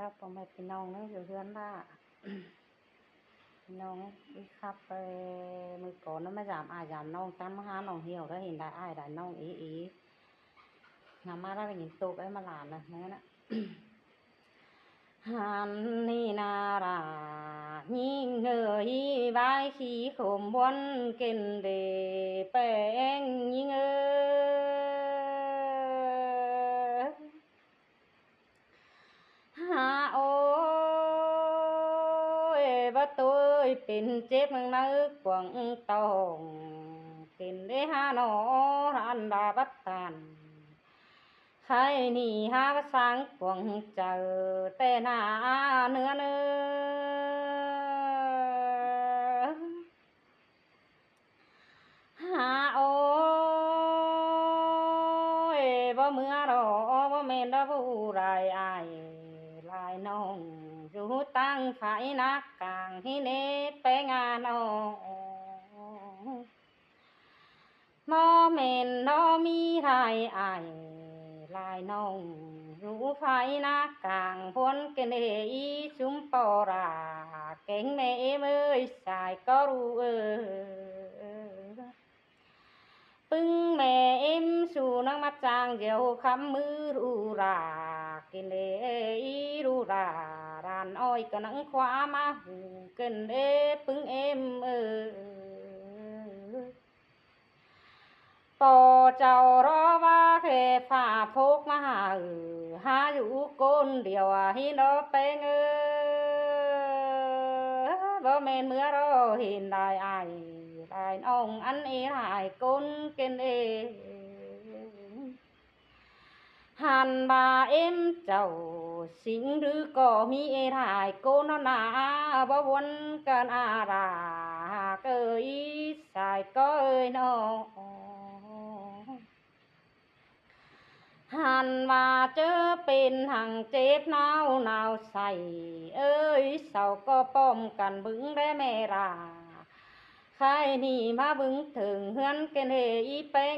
cháuพ่อแม่พี่น้องนึกอยู่เรือนว่าพี่น้องđi khắp mới có nó mới giảm ai giảm nong chăm ha nong hiểu đó hiện đại ai đại nong ý ngắm mà ra là nhìn tục ấy mà làm này nghe nè hàn ni na ra nhìn người vai khí khom buồn kinh đề bèn nhìn ha ôi và tôiเป็นเจ็บมึงนึกกวางตองกินได้ฮาโนรันดาบัตตันใครนี่ฮาสังกวางเจอแต่หน้าเนื้อฮาโอ้ยบ่เมื่อรอบ่แม่นดาผู้ไรอายลายน้องอยู่ตั้งไฟนักกลางที่เนไปงานน้องมอเมนนอมีไทยอายลายน้องอยู่ไฟนักกลางพ้นเกเนอีชุมปอราเก่งแม่เอ้ยสายก็รู้ปึ้งแม่เอ็มสู่นังมัดจางเดียวคำมือรูรากินเลยรูราร้านอ้อยก็นังคว้ามาหูกันปึ้งเอ็มปอเจ้ารอว่าแค่ฝ่าพกมาหาอยู่คนเดียวให้เราเป็นบ่แม่นเมื่อเราเห็นได้อายได้น้องอันหายคนกันหันบาเอ็มเจ้าสิงหรือก็มีหายคนนาบ่วนกันอาราเกยสายก็น้องหันมาเจอเป็นหังเจ็บหนาวใส่เอ้ยเสาก็ป้อมกันบึงได้แม่ราใครนี่มาบึงถึงเฮือนกันเฮอีเปง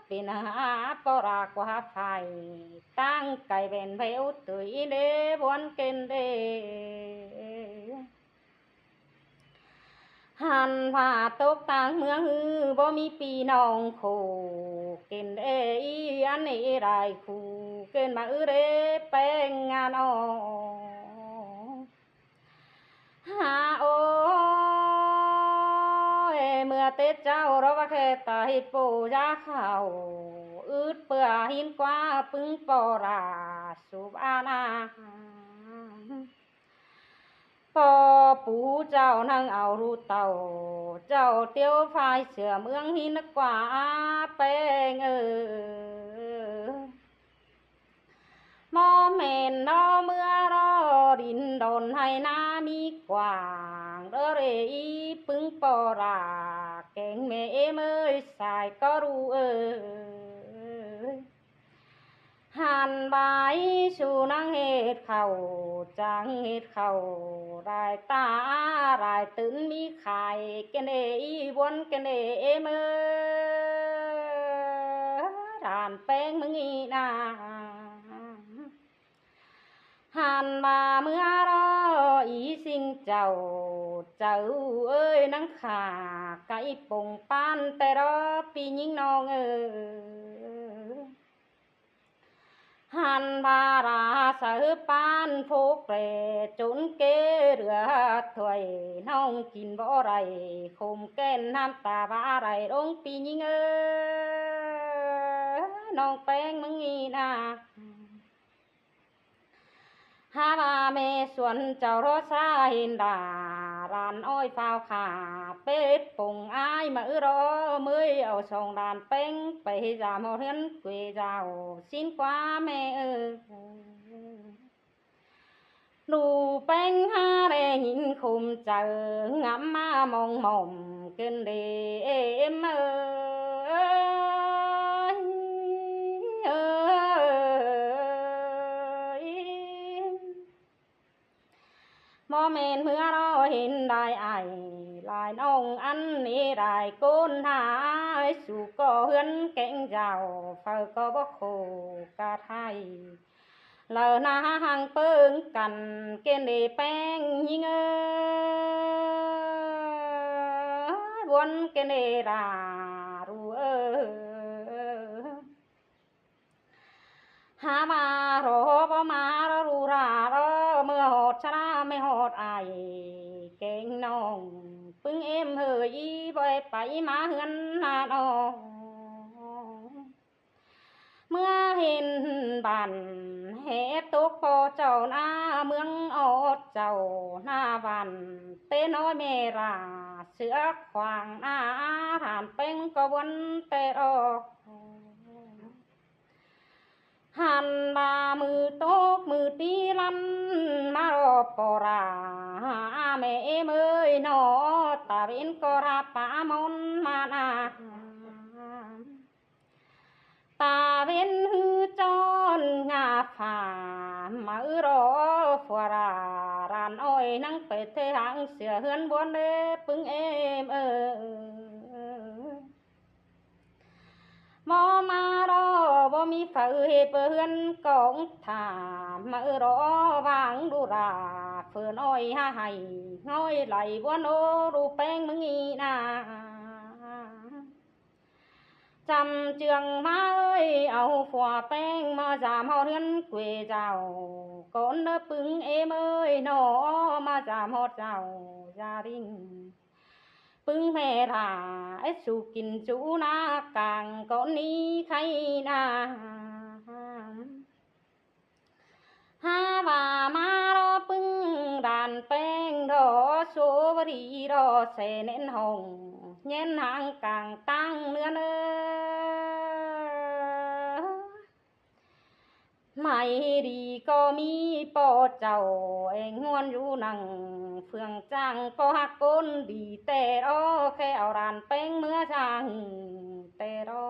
เป็นหาปรากว่าไฟตั้งไก่เป็นเววตุยเดบวนกันเดหันผ่าตกต่างเมืองบ่มีปีน้องคู่กินอันนี้ไรคู่เกินมาเรแป้งงานอหาโอ้ยเมื่อเตเจ้าเราว่าแค่ตาหิปูยาเข้าอืดเปื่อหินกว่าปึ้งปอราสุบอานาพอปูเจ้านั่งเอารูเต่าเจ้าเตี้ยวไฟเสือเมืองหินกว่าแป้งมอเมนนอเมื่อรอดินโดนให้นามีกว่างเดเรอีปึ้งปอราเก่งแม่เอ้ยสายก็รู้หันใบชูนังเห็ดเข่าจังเห็ดเข่ารายตารายตื่นมีไข่กันบนกันมือด่านแป้งมึงอีนาหันมาเมื่อรออีสิงเจ้าเอ้ยนังขาไก่ปงปานแต่รอปียิงน้องหันบาราสะปานโฟกเปรจนเกเรือถวยน้องกินบ่ไรคมแก้นน้ำตาบาไรองปียิงน้องแป้งมึงอีนาฮาบาเมส่วนเจ้ารอซาเห็นดารานอ้อยฟาวขาเป็ดปงอายมารอมือเอาสองดานเป้งไปจามเฮือนเกวเจ้าสิ้นกว่าแม่ดูเป้งหาแรงหินคุมเจองำมามองเกินเดมมอเมนเมื่อเราเห็นได้ไอลายน้องอันนี้ได้ก้นหาย ai su có hươn cánh giàu phở có bó khổ cả thay lờ na hàng pương cằn kiên đi beng nhing buồn kiên đi ra ru ha ma ro ba ma ru ra ro mưa hột chaไม่หดai kênh nong pưng em hơi bơiไปมาเฮือนนาดองเมื่อเห็นบ้านเฮ็ดตุกพอเจ้าหน้าเมืองอดเจ้าหน้าบ้านเต้น้อยเมราเสือขวางหน้าฐานเป็นกวนเตะออกหันมามือโต๊กมือตีลันมารอปอราแม่เมยนอตาเป็นกราปามนมานาตาเป็นหือจอนงาผามารอฟัวรารานอ้อยนั่งไปเทหางเสือเฮือนบวนเด้ปึงเอ็มมอมารอบ่มีฝือเฮเปือนกองถามมารอวางดูราเฟื่อน้อยหาให้น้อยไหลบวนโอรูแป้งมึงอีนาจำเจืองมาเอ้ยเอาฝัวแป้งมาจามเฮาเรือนเกวเจ้าก้นเด้อปึงเอมเอ้ยหนอมาจามเฮาเจ้าจาริงปึงแม่ราไอ้สุกินจูนากลางก้นนี้ใครนาฮาว่ามารอปึงด่านแป้งรอโซบรีรอเสเน้นหงเย็นหางกลางตั้งเนื้อเนื้อไม่ดีก็มีปอเจ้าเองงวนอยู่นังเฟืองจังก็หักก้นดีแต่รอแค่เอาด่านแป้งเมื่อจังแต่รอ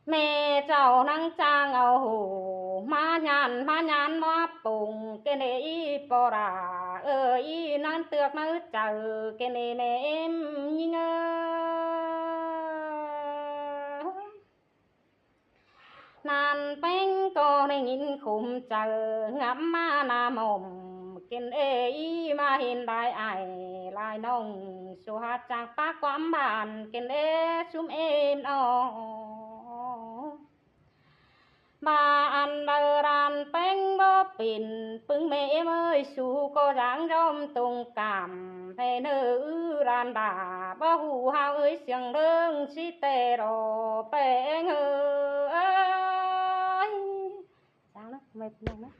แม่เจ้านั่งจางเอาหูมาหยานมาปุ่งเกเนอีปอราอีนั่นเตือกนื้อเจอเกเนแม่เอ็มยิงนานเป็นก็ได้ยินคุมเจองับมาหน้าหม่อมกินมาเห็นได้ไอลายน้องสุหัดจากปากความบานกินซุ่มเอ็มอ๋อบานเดรานเป็นบ่ปิ่นปึงแม่เอ้ยสู่ก็จางจอมตรงกามให้เนื้อรานดาบ่หูเฮาเอ้ยเสียงเรื่องสิเตรอแป้งเอ้ยจางนะไม่เป็นไรนะ